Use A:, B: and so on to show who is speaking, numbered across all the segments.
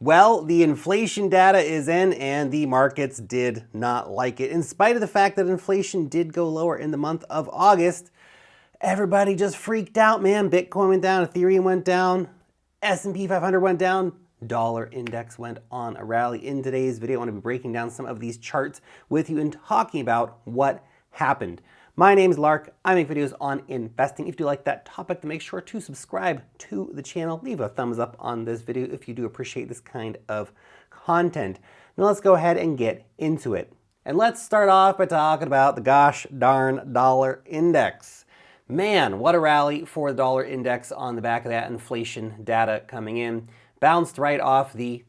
A: Well, the inflation data is in and the markets did not like it. In spite of the fact that inflation did go lower in the month of August, everybody just freaked out, man. Bitcoin went down, Ethereum went down, S&P 500 went down, dollar index went on a rally. In today's video, I want to be breaking down some of these charts with you and talking about what happened. My name is Lark. I make videos on investing. If you like that topic, then make sure to subscribe to the channel. Leave a thumbs up on this video if you do appreciate this kind of content. Now let's go ahead and get into it. And let's start off by talking about the gosh darn dollar index. Man, what a rally for the dollar index on the back of that inflation data coming in. Bounced right off the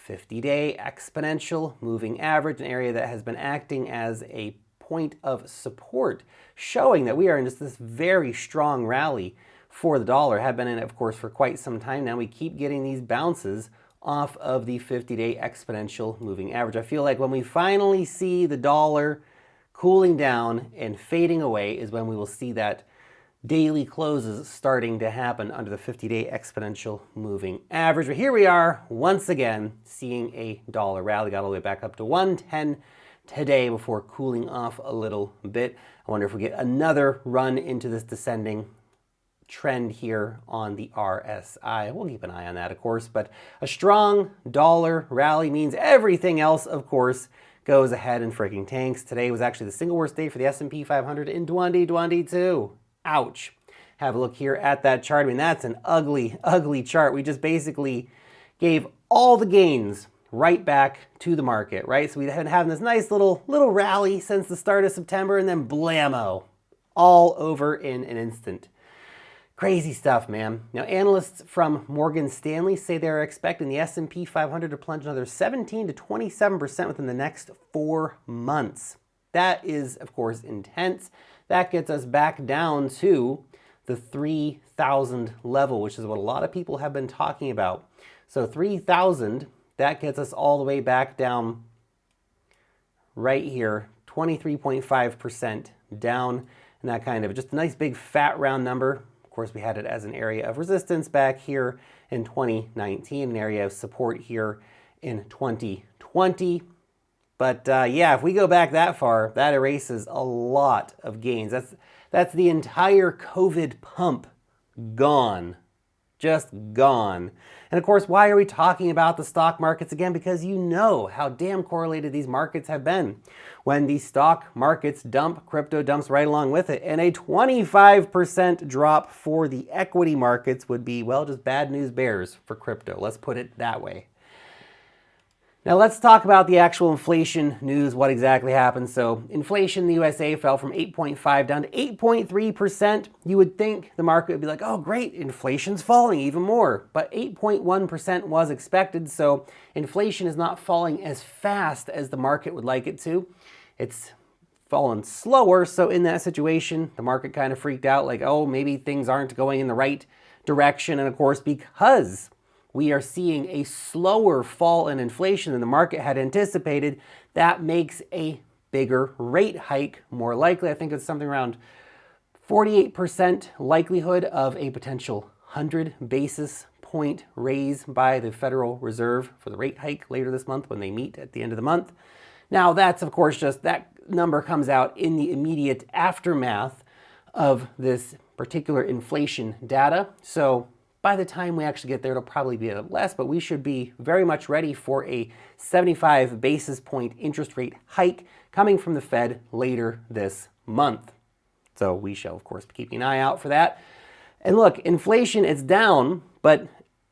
A: 50-day exponential moving average, an area that has been acting as a point of support, showing that we are in just this very strong rally for the dollar. Have been in it, of course, for quite some time now. We keep getting these bounces off of the 50-day exponential moving average. I feel like when we finally see the dollar cooling down and fading away is when we will see that daily closes starting to happen under the 50-day exponential moving average. But here we are once again seeing a dollar rally. Got all the way back up to 110 today before cooling off a little bit. I wonder if we get another run into this descending trend here on the RSI. We'll keep an eye on that, of course, but a strong dollar rally means everything else, of course, goes ahead and freaking tanks. Today was actually the single worst day for the S&P 500 in 2022. Ouch. Have a look here at that chart. I mean, that's an ugly, ugly chart. We just basically gave all the gains right back to the market, right? So we've been having this nice little rally since the start of September, and then blammo, all over in an instant. Crazy stuff, man. Now, analysts from Morgan Stanley say they're expecting the S&P 500 to plunge another 17 to 27% within the next 4 months. That is, of course, intense. That gets us back down to the 3,000 level, which is what a lot of people have been talking about. So 3,000, that gets us all the way back down right here, 23.5% down, and that kind of just a nice big fat round number. Of course, we had it as an area of resistance back here in 2019, an area of support here in 2020. But yeah, if we go back that far, that erases a lot of gains. That's the entire COVID pump gone. Just gone. And of course, why are we talking about the stock markets again? Because you know how damn correlated these markets have been. When the stock markets dump, crypto dumps right along with it. And a 25% drop for the equity markets would be, well, just bad news bears for crypto. Let's put it that way. Now let's talk about the actual inflation news, what exactly happened. So inflation in the USA fell from 8.5 down to 8.3%. You would think the market would be like, oh great, inflation's falling even more. But 8.1% was expected, so inflation is not falling as fast as the market would like it to. It's fallen slower, so in that situation, the market kind of freaked out like, oh, maybe things aren't going in the right direction. And of course, because we are seeing a slower fall in inflation than the market had anticipated, that makes a bigger rate hike more likely. I think it's something around 48% likelihood of a potential 100 basis point raise by the Federal Reserve for the rate hike later this month when they meet at the end of the month. Now that's, of course, just that number comes out in the immediate aftermath of this particular inflation data. So by the time we actually get there, it'll probably be a little less, but we should be very much ready for a 75 basis point interest rate hike coming from the Fed later this month. So we shall, of course, be keeping an eye out for that. And look, inflation is down, but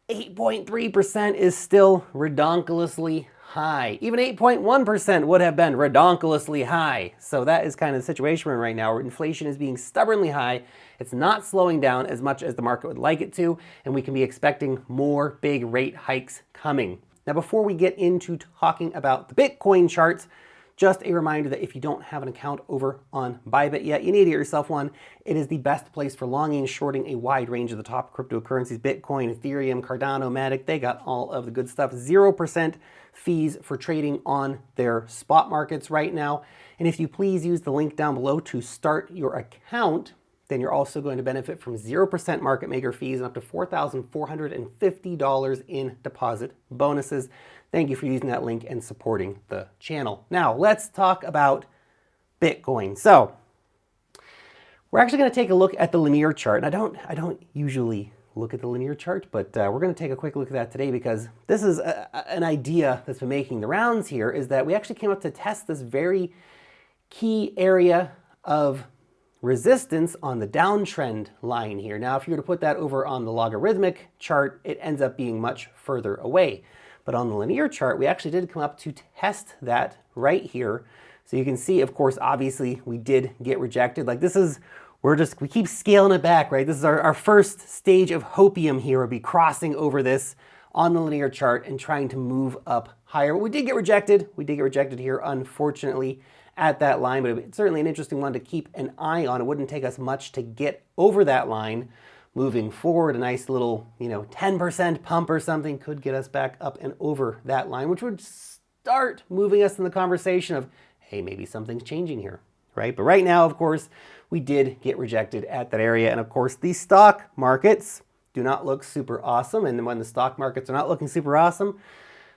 A: 8.3% is still redonkulously high. Even 8.1% would have been redonkulously high. So that is kind of the situation we're in right now, where inflation is being stubbornly high. It's not slowing down as much as the market would like it to, and we can be expecting more big rate hikes coming. Now, before we get into talking about the Bitcoin charts, just a reminder that if you don't have an account over on Bybit yet, you need to get yourself one. It is the best place for longing and shorting a wide range of the top cryptocurrencies: Bitcoin, Ethereum, Cardano, Matic. They got all of the good stuff. 0% fees for trading on their spot markets right now. And if you please use the link down below to start your account, then you're also going to benefit from 0% market maker fees and up to $4,450 in deposit bonuses. Thank you for using that link and supporting the channel. Now, let's talk about Bitcoin. So, we're actually going to take a look at the linear chart. And I don't usually look at the linear chart, but we're going to take a quick look at that today because this is an idea that's been making the rounds here, is that we actually came up to test this very key area of resistance on the downtrend line here. Now, if you were to put that over on the logarithmic chart, it ends up being much further away. But on the linear chart, we actually did come up to test that right here. So you can see, of course, obviously we did get rejected. Like this is, we keep scaling it back, right? This is our first stage of hopium here. We'll be crossing over this on the linear chart and trying to move up higher. We did get rejected. We did get rejected here, unfortunately, at that line, but it's certainly an interesting one to keep an eye on. It wouldn't take us much to get over that line. Moving forward, a nice little, 10% pump or something could get us back up and over that line, which would start moving us in the conversation of, hey, maybe something's changing here, right? But right now, of course, we did get rejected at that area. And of course, the stock markets do not look super awesome. And when the stock markets are not looking super awesome,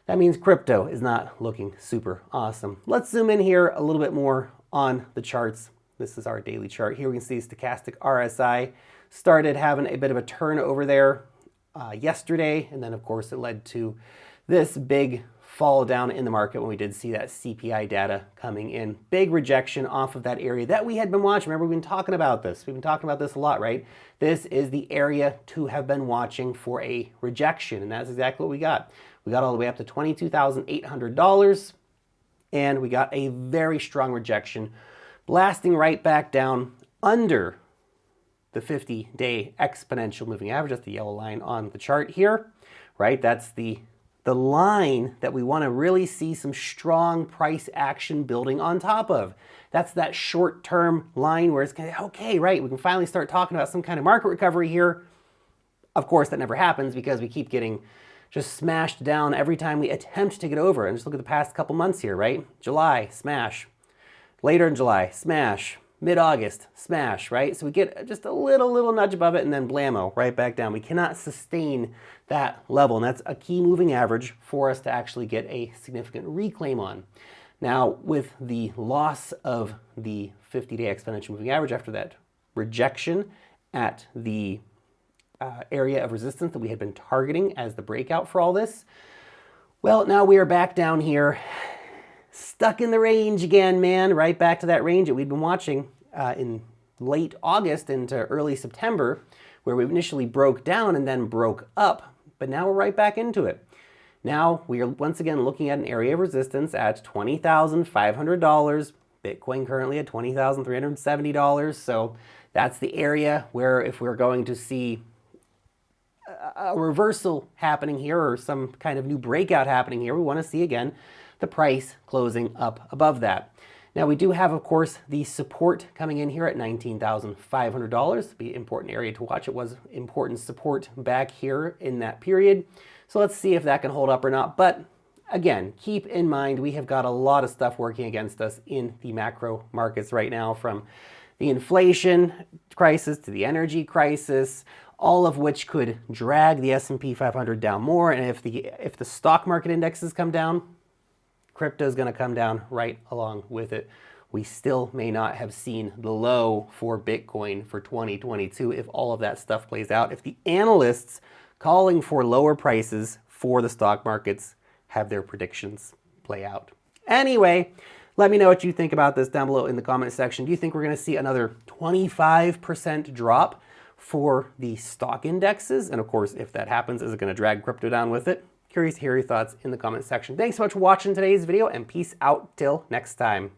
A: that means crypto is not looking super awesome. Let's zoom in here a little bit more on the charts. This is our daily chart. Here we can see stochastic RSI started having a bit of a turn over there yesterday. And then, of course, it led to this big fall down in the market when we did see that CPI data coming in. Big rejection off of that area that we had been watching. Remember, we've been talking about this. We've been talking about this a lot, right? This is the area to have been watching for a rejection, and that's exactly what we got. We got all the way up to $22,800, and we got a very strong rejection, blasting right back down under the 50-day exponential moving average. That's the yellow line on the chart here, right? That's the line that we want to really see some strong price action building on top of. That's that short-term line where it's kind of, okay, right, we can finally start talking about some kind of market recovery here. Of course, that never happens because we keep getting just smashed down every time we attempt to get over. And just look at the past couple months here, right? July, smash. Later in July, smash. Mid-August, smash, right? So we get just a little nudge above it and then blammo, right back down. We cannot sustain that level, and that's a key moving average for us to actually get a significant reclaim on. Now, with the loss of the 50-day exponential moving average after that rejection at the area of resistance that we had been targeting as the breakout for all this, well, now we are back down here, stuck in the range again, man, right back to that range that we'd been watching in late August into early September, where we initially broke down and then broke up, but now we're right back into it. Now we are once again looking at an area of resistance at $20,500, Bitcoin currently at $20,370, so that's the area where if we're going to see a reversal happening here or some kind of new breakout happening here, we want to see again the price closing up above that. Now we do have, of course, the support coming in here at $19,500. Be an important area to watch. It was important support back here in that period. So let's see if that can hold up or not. But again, keep in mind we have got a lot of stuff working against us in the macro markets right now, from the inflation crisis to the energy crisis, all of which could drag the S&P 500 down more. And if the stock market indexes come down, crypto is going to come down right along with it. We still may not have seen the low for Bitcoin for 2022 if all of that stuff plays out. If the analysts calling for lower prices for the stock markets have their predictions play out. Anyway, let me know what you think about this down below in the comment section. Do you think we're going to see another 25% drop for the stock indexes? And of course, if that happens, is it going to drag crypto down with it? Curious to hear your thoughts in the comment section. Thanks so much for watching today's video, and peace out till next time.